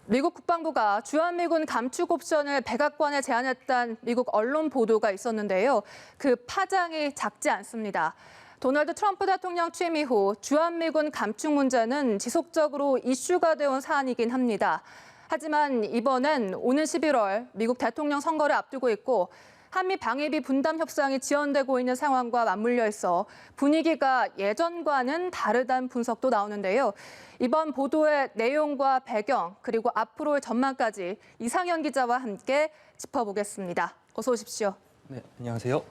미국 국방부가 주한미군 감축 옵션을 백악관에 제안했다는 미국 언론 보도가 있었는데요. 그 파장이 작지 않습니다. 도널드 트럼프 대통령 취임 이후 주한미군 감축 문제는 지속적으로 이슈가 되어온 사안이긴 합니다. 하지만 이번엔 오는 11월 미국 대통령 선거를 앞두고 있고 한미 방위비 분담 협상이 지연되고 있는 상황과 맞물려 있어 분위기가 예전과는 다르다는 분석도 나오는데요. 이번 보도의 내용과 배경 그리고 앞으로의 전망까지 이상현 기자와 함께 짚어보겠습니다. 어서 오십시오. 네, 안녕하세요.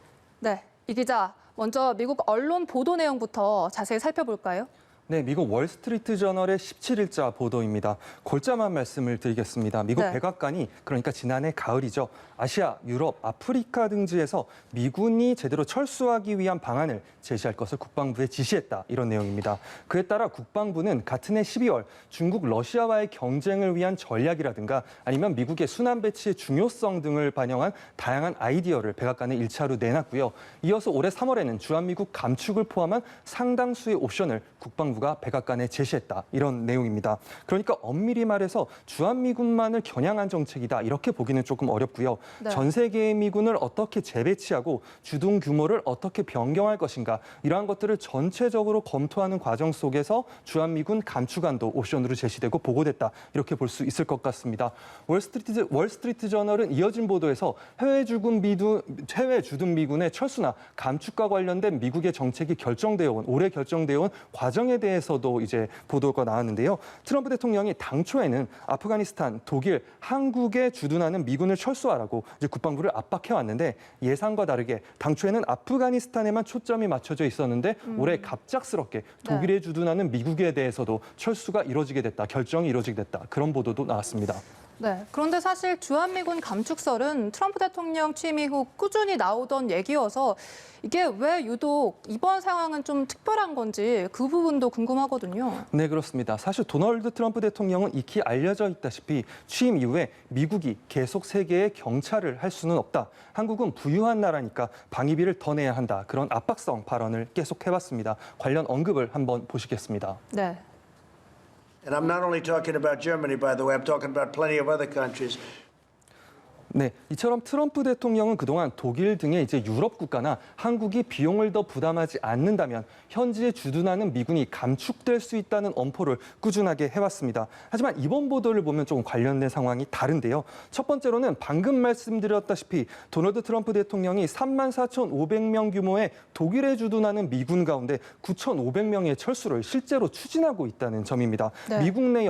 네, 이 기자, 먼저 미국 언론 보도 내용부터 자세히 살펴볼까요? 네, 미국 월스트리트 저널의 17일자 보도입니다. 골자만 말씀을 드리겠습니다. 미국 네. 백악관이 그러니까 지난해 가을이죠. 아시아, 유럽, 아프리카 등지에서 미군이 제대로 철수하기 위한 방안을 제시할 것을 국방부에 지시했다. 이런 내용입니다. 그에 따라 국방부는 같은 해 12월 중국, 러시아와의 경쟁을 위한 전략이라든가 아니면 미국의 순환 배치의 중요성 등을 반영한 다양한 아이디어를 백악관에 1차로 내놨고요. 이어서 올해 3월에는 주한미국 감축을 포함한 상당수의 옵션을 국방부가 백악관에 제시했다. 이런 내용입니다. 그러니까 엄밀히 말해서 주한미군만을 겨냥한 정책이다. 이렇게 보기는 조금 어렵고요. 네. 전 세계의 미군을 어떻게 재배치하고 주둔 규모를 어떻게 변경할 것인가 이러한 것들을 전체적으로 검토하는 과정 속에서 주한미군 감축안도 옵션으로 제시되고 보고됐다. 이렇게 볼 수 있을 것 같습니다. 월스트리트 저널은 이어진 보도에서 해외 주둔 미군의 철수나 감축과 관련된 미국의 정책이 올해 결정되어 온 과정에 대해서도 이제 보도가 나왔는데요. 트럼프 대통령이 당초에는 아프가니스탄, 독일, 한국에 주둔하는 미군을 철수하라고 이제 국방부를 압박해 왔는데 예상과 다르게 당초에는 아프가니스탄에만 초점이 맞춰져 있었는데 올해 갑작스럽게 독일에 주둔하는 미국에 대해서도 철수가 이루어지게 됐다. 결정이 이루어지게 됐다. 그런 보도도 나왔습니다. 네, 그런데 사실 주한미군 감축설은 트럼프 대통령 취임 이후 꾸준히 나오던 얘기여서 이게 왜 유독 이번 상황은 좀 특별한 건지 그 부분도 궁금하거든요. 네, 그렇습니다. 사실 도널드 트럼프 대통령은 익히 알려져 있다시피 취임 이후에 미국이 계속 세계의 경찰을 할 수는 없다. 한국은 부유한 나라니까 방위비를 더 내야 한다. 그런 압박성 발언을 계속 해왔습니다. 관련 언급을 한번 보시겠습니다. 네. And I'm not only talking about Germany, by the way, I'm talking about plenty of other countries. 네, 이처럼 트럼프 대통령은 그동안 독일 등의 이제 유럽 국가나 한국이 비용을 더 부담하지 않는다면 현지에 주둔하는 미군이 감축될 수 있다는 엄포를 꾸준하게 해왔습니다. 하지만 이번 보도를 보면 조금 관련된 상황이 다른데요. 첫 번째로는 방금 말씀드렸다시피 도널드 트럼프 대통령이 34,500명 규모의 독일에 주둔하는 미군 가운데 9,500명의 철수를 실제로 추진하고 있다는 점입니다. 네. 미국 내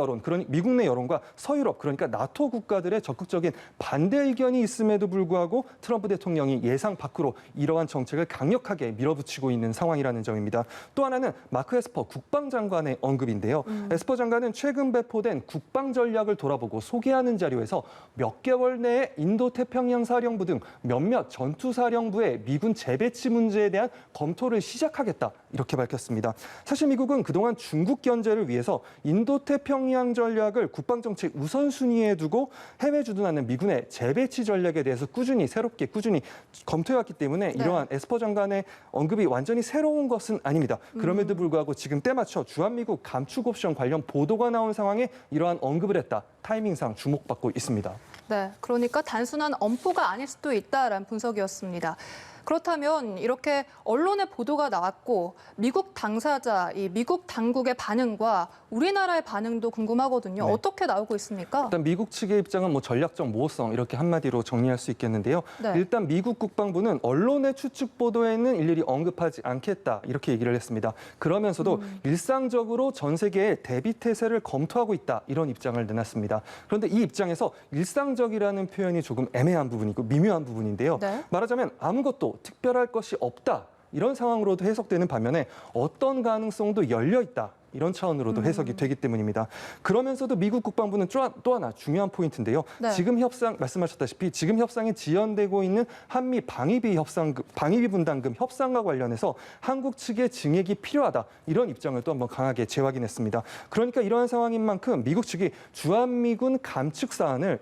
여론과 서유럽 그러니까 나토 국가들의 적극적인 반대 의견이 있음에도 불구하고 트럼프 대통령이 예상 밖으로 이러한 정책을 강력하게 밀어붙이고 있는 상황이라는 점입니다. 또 하나는 마크 에스퍼 국방장관의 언급인데요. 에스퍼 장관은 최근 배포된 국방 전략을 돌아보고 소개하는 자료에서 몇 개월 내에 인도태평양 사령부 등 몇몇 전투사령부의 미군 재배치 문제에 대한 검토를 시작하겠다 이렇게 밝혔습니다. 사실 미국은 그동안 중국 견제를 위해서 인도태평양 전략을 국방정책 우선순위에 두고 해외 주둔하는 미군의 재배치 전략에 대해서 새롭게 꾸준히 검토해왔기 때문에 이러한 에스퍼 장관의 언급이 완전히 새로운 것은 아닙니다. 그럼에도 불구하고 지금 때맞춰 주한미국 감축 옵션 관련 보도가 나온 상황에 이러한 언급을 했다. 타이밍상 주목받고 있습니다. 네, 그러니까 단순한 엄포가 아닐 수도 있다라는 분석이었습니다. 그렇다면 이렇게 언론의 보도가 나왔고 미국 당사자, 이 미국 당국의 반응과 우리나라의 반응도 궁금하거든요. 네. 어떻게 나오고 있습니까? 일단 미국 측의 입장은 전략적 모호성 이렇게 한마디로 정리할 수 있겠는데요. 네. 일단 미국 국방부는 언론의 추측 보도에는 일일이 언급하지 않겠다 이렇게 얘기를 했습니다. 그러면서도 일상적으로 전 세계의 대비 태세를 검토하고 있다 이런 입장을 내놨습니다. 그런데 이 입장에서 일상적이라는 표현이 조금 애매한 부분이고 미묘한 부분인데요. 네. 말하자면 아무것도 특별할 것이 없다. 이런 상황으로도 해석되는 반면에 어떤 가능성도 열려 있다. 이런 차원으로도 해석이 되기 때문입니다. 그러면서도 미국 국방부는 또 하나 중요한 포인트인데요. 네. 지금 말씀하셨다시피 지금 협상이 지연되고 있는 한미 방위비 분담금 협상과 관련해서 한국 측의 증액이 필요하다. 이런 입장을 또 한번 강하게 재확인했습니다. 그러니까 이러한 상황인 만큼 미국 측이 주한미군 감축 사안을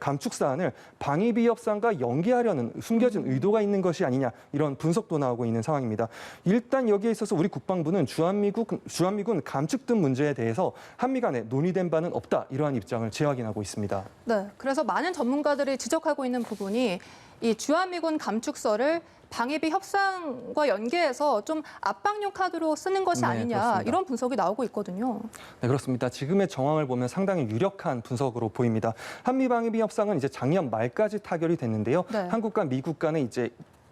방위비 협상과 연계하려는 숨겨진 의도가 있는 것이 아니냐 이런 분석도 나오고 있는 상황입니다. 일단 여기에 있어서 우리 국방부는 주한미군 감축 등 문제에 대해서 한미 간에 논의된 바는 없다 이러한 입장을 재확인하고 있습니다. 네, 그래서 많은 전문가들이 지적하고 있는 부분이 이 주한미군 감축서를 방위비 협상과 연계해서 좀 압박용 카드로 쓰는 것이 네, 아니냐 그렇습니다. 이런 분석이 나오고 있거든요. 네, 그렇습니다. 지금의 정황을 보면 상당히 유력한 분석으로 보입니다. 한미 방위비 협상은 이제 작년 말까지 타결이 됐는데요. 네. 한국과 미국 간에 이제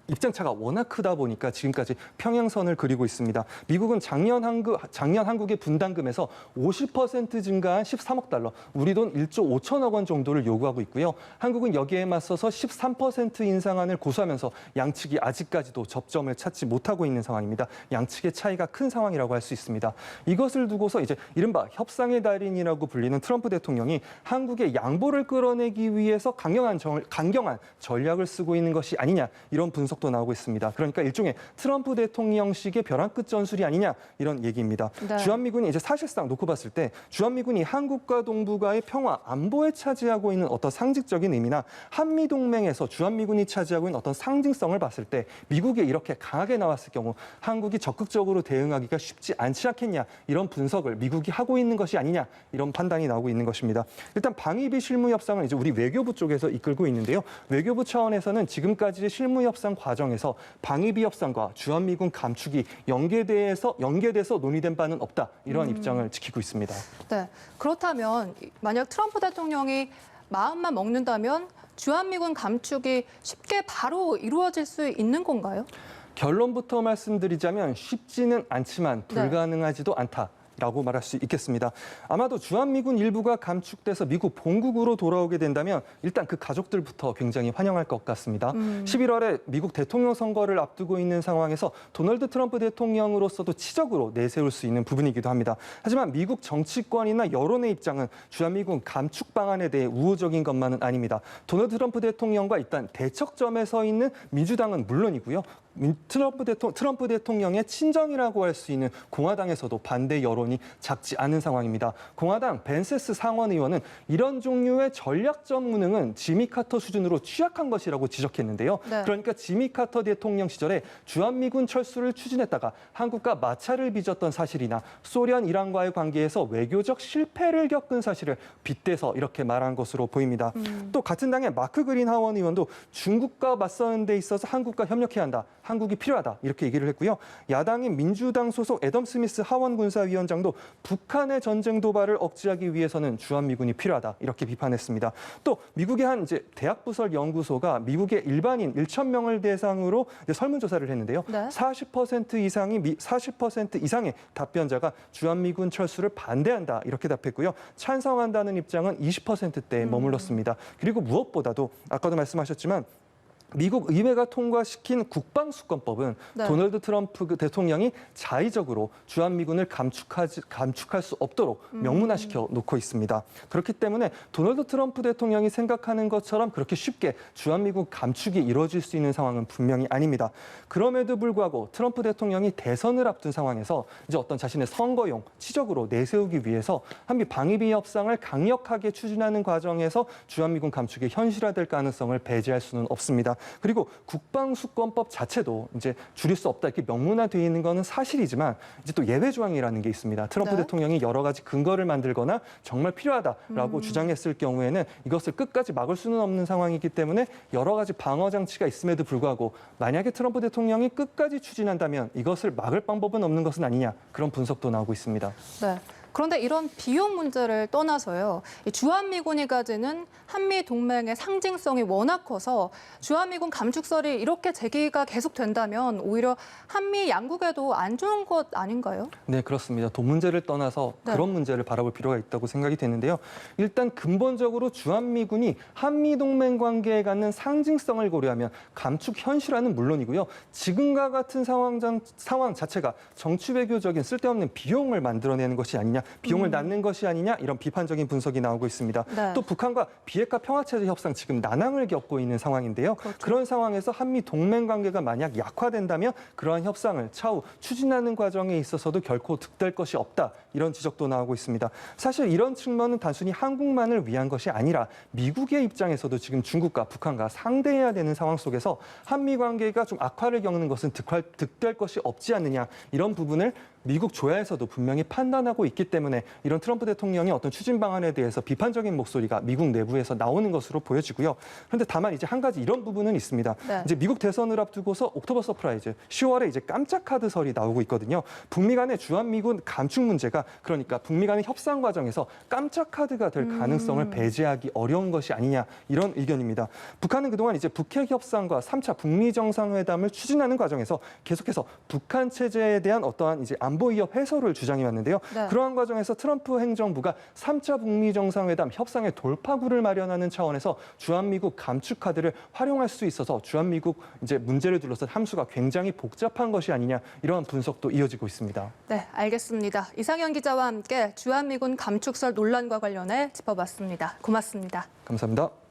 입장차가 워낙 크다 보니까 지금까지 평행선을 그리고 있습니다. 미국은 작년 한국의 분담금에서 50% 증가한 13억 달러, 우리 돈 1조 5천억 원 정도를 요구하고 있고요. 한국은 여기에 맞서서 13% 인상안을 고수하면서 양측이 아직까지도 접점을 찾지 못하고 있는 상황입니다. 양측의 차이가 큰 상황이라고 할 수 있습니다. 이것을 두고서 이제 이른바 협상의 달인이라고 불리는 트럼프 대통령이 한국의 양보를 끌어내기 위해서 강경한 전략을 쓰고 있는 것이 아니냐 이런 분석도 나오고 있습니다. 그러니까 일종의 트럼프 대통령식의 벼랑 끝 전술이 아니냐 이런 얘기입니다. 네. 주한미군이 이제 사실상 놓고 봤을 때 주한미군이 한국과 동북아의 평화 안보에 차지하고 있는 어떤 상징적인 의미나 한미 동맹에서 주한미군이 차지하고 있는 어떤 상징성을 봤을 때 미국이 이렇게 강하게 나왔을 경우 한국이 적극적으로 대응하기가 쉽지 않지 않겠냐 이런 분석을 미국이 하고 있는 것이 아니냐 이런 판단이 나오고 있는 것입니다. 일단 방위비 실무 협상은 이제 우리 외교부 쪽에서 이끌고 있는데요. 외교부 차원에서는 지금까지의 실무 협상 과정에서 방위비 협상과 주한미군 감축이 연계돼서 논의된 바는 없다 이러한 입장을 지키고 있습니다. 네, 그렇다면 만약 트럼프 대통령이 마음만 먹는다면 주한미군 감축이 쉽게 바로 이루어질 수 있는 건가요? 결론부터 말씀드리자면 쉽지는 않지만 불가능하지도 않다. 라고 말할 수 있겠습니다. 아마도 주한미군 일부가 감축돼서 미국 본국으로 돌아오게 된다면 일단 그 가족들부터 굉장히 환영할 것 같습니다. 11월에 미국 대통령 선거를 앞두고 있는 상황에서 도널드 트럼프 대통령으로서도 치적으로 내세울 수 있는 부분이기도 합니다. 하지만 미국 정치권이나 여론의 입장은 주한미군 감축 방안에 대해 우호적인 것만은 아닙니다. 도널드 트럼프 대통령과 일단 대척점에 서 있는 민주당은 물론이고요. 트럼프 대통령의 친정이라고 할 수 있는 공화당에서도 반대 여론이 작지 않은 상황입니다. 공화당 벤세스 상원 의원은 이런 종류의 전략적 무능은 지미 카터 수준으로 취약한 것이라고 지적했는데요. 네. 그러니까 지미 카터 대통령 시절에 주한미군 철수를 추진했다가 한국과 마찰을 빚었던 사실이나 소련, 이란과의 관계에서 외교적 실패를 겪은 사실을 빗대서 이렇게 말한 것으로 보입니다. 또 같은 당의 마크 그린 하원 의원도 중국과 맞서는 데 있어서 한국과 협력해야 한다. 한국이 필요하다 이렇게 얘기를 했고요. 야당인 민주당 소속 애덤 스미스 하원 군사위원장도 북한의 전쟁 도발을 억제하기 위해서는 주한미군이 필요하다 이렇게 비판했습니다. 또 미국의 한 이제 대학 부설 연구소가 미국의 일반인 1,000명을 대상으로 이제 설문조사를 했는데요. 네. 40% 이상의 답변자가 주한미군 철수를 반대한다 이렇게 답했고요. 찬성한다는 입장은 20%대에 머물렀습니다. 그리고 무엇보다도 아까도 말씀하셨지만 미국 의회가 통과시킨 국방수권법은 도널드 트럼프 대통령이 자의적으로 주한미군을 감축할 수 없도록 명문화시켜 놓고 있습니다. 그렇기 때문에 도널드 트럼프 대통령이 생각하는 것처럼 그렇게 쉽게 주한미군 감축이 이루어질 수 있는 상황은 분명히 아닙니다. 그럼에도 불구하고 트럼프 대통령이 대선을 앞둔 상황에서 이제 어떤 자신의 선거용 치적으로 내세우기 위해서 한미 방위비 협상을 강력하게 추진하는 과정에서 주한미군 감축이 현실화될 가능성을 배제할 수는 없습니다. 그리고 국방수권법 자체도 이제 줄일 수 없다 이렇게 명문화되어 있는 것은 사실이지만 이제 또 예외 조항이라는 게 있습니다. 트럼프 대통령이 여러 가지 근거를 만들거나 정말 필요하다라고 주장했을 경우에는 이것을 끝까지 막을 수는 없는 상황이기 때문에 여러 가지 방어 장치가 있음에도 불구하고 만약에 트럼프 대통령이 끝까지 추진한다면 이것을 막을 방법은 없는 것은 아니냐 그런 분석도 나오고 있습니다. 네. 그런데 이런 비용 문제를 떠나서요. 이 주한미군이 가지는 한미 동맹의 상징성이 워낙 커서 주한미군 감축설이 이렇게 제기가 계속된다면 오히려 한미 양국에도 안 좋은 것 아닌가요? 네, 그렇습니다. 돈 문제를 떠나서 그런 문제를 바라볼 필요가 있다고 생각이 되는데요. 일단 근본적으로 주한미군이 한미 동맹 관계에 갖는 상징성을 고려하면 감축 현실화는 물론이고요. 지금과 같은 상황 자체가 정치 외교적인 쓸데없는 비용을 만들어내는 것이 아니냐, 비용을 낳는 것이 아니냐 이런 비판적인 분석이 나오고 있습니다. 네. 또 북한과 비핵화 평화체제 협상 지금 난항을 겪고 있는 상황인데요. 그렇죠. 그런 상황에서 한미 동맹 관계가 만약 약화된다면 그러한 협상을 차후 추진하는 과정에 있어서도 결코 득될 것이 없다. 이런 지적도 나오고 있습니다. 사실 이런 측면은 단순히 한국만을 위한 것이 아니라 미국의 입장에서도 지금 중국과 북한과 상대해야 되는 상황 속에서 한미 관계가 좀 악화를 겪는 것은 득될 것이 없지 않느냐 이런 부분을 미국 조야에서도 분명히 판단하고 있기 때문에 이런 트럼프 대통령의 어떤 추진 방안에 대해서 비판적인 목소리가 미국 내부에서 나오는 것으로 보여지고요. 그런데 다만 이제 한 가지 이런 부분은 있습니다. 네. 이제 미국 대선을 앞두고서 옥토버 서프라이즈 10월에 이제 깜짝 카드설이 나오고 있거든요. 북미 간의 주한미군 감축 문제가 그러니까 북미 간의 협상 과정에서 깜짝 카드가 될 가능성을 배제하기 어려운 것이 아니냐 이런 의견입니다. 북한은 그동안 이제 북핵 협상과 3차 북미 정상회담을 추진하는 과정에서 계속해서 북한 체제에 대한 어떠한 이제 안보 위협 해소를 주장해 왔는데요. 네. 그러한 과정에서 트럼프 행정부가 3차 북미 정상회담 협상의 돌파구를 마련하는 차원에서 주한미국 감축 카드를 활용할 수 있어서 주한미국 이제 문제를 둘러싼 함수가 굉장히 복잡한 것이 아니냐 이러한 분석도 이어지고 있습니다. 네, 알겠습니다. 이상현 기자와 함께 주한미군 감축설 논란과 관련해 짚어봤습니다. 고맙습니다. 감사합니다.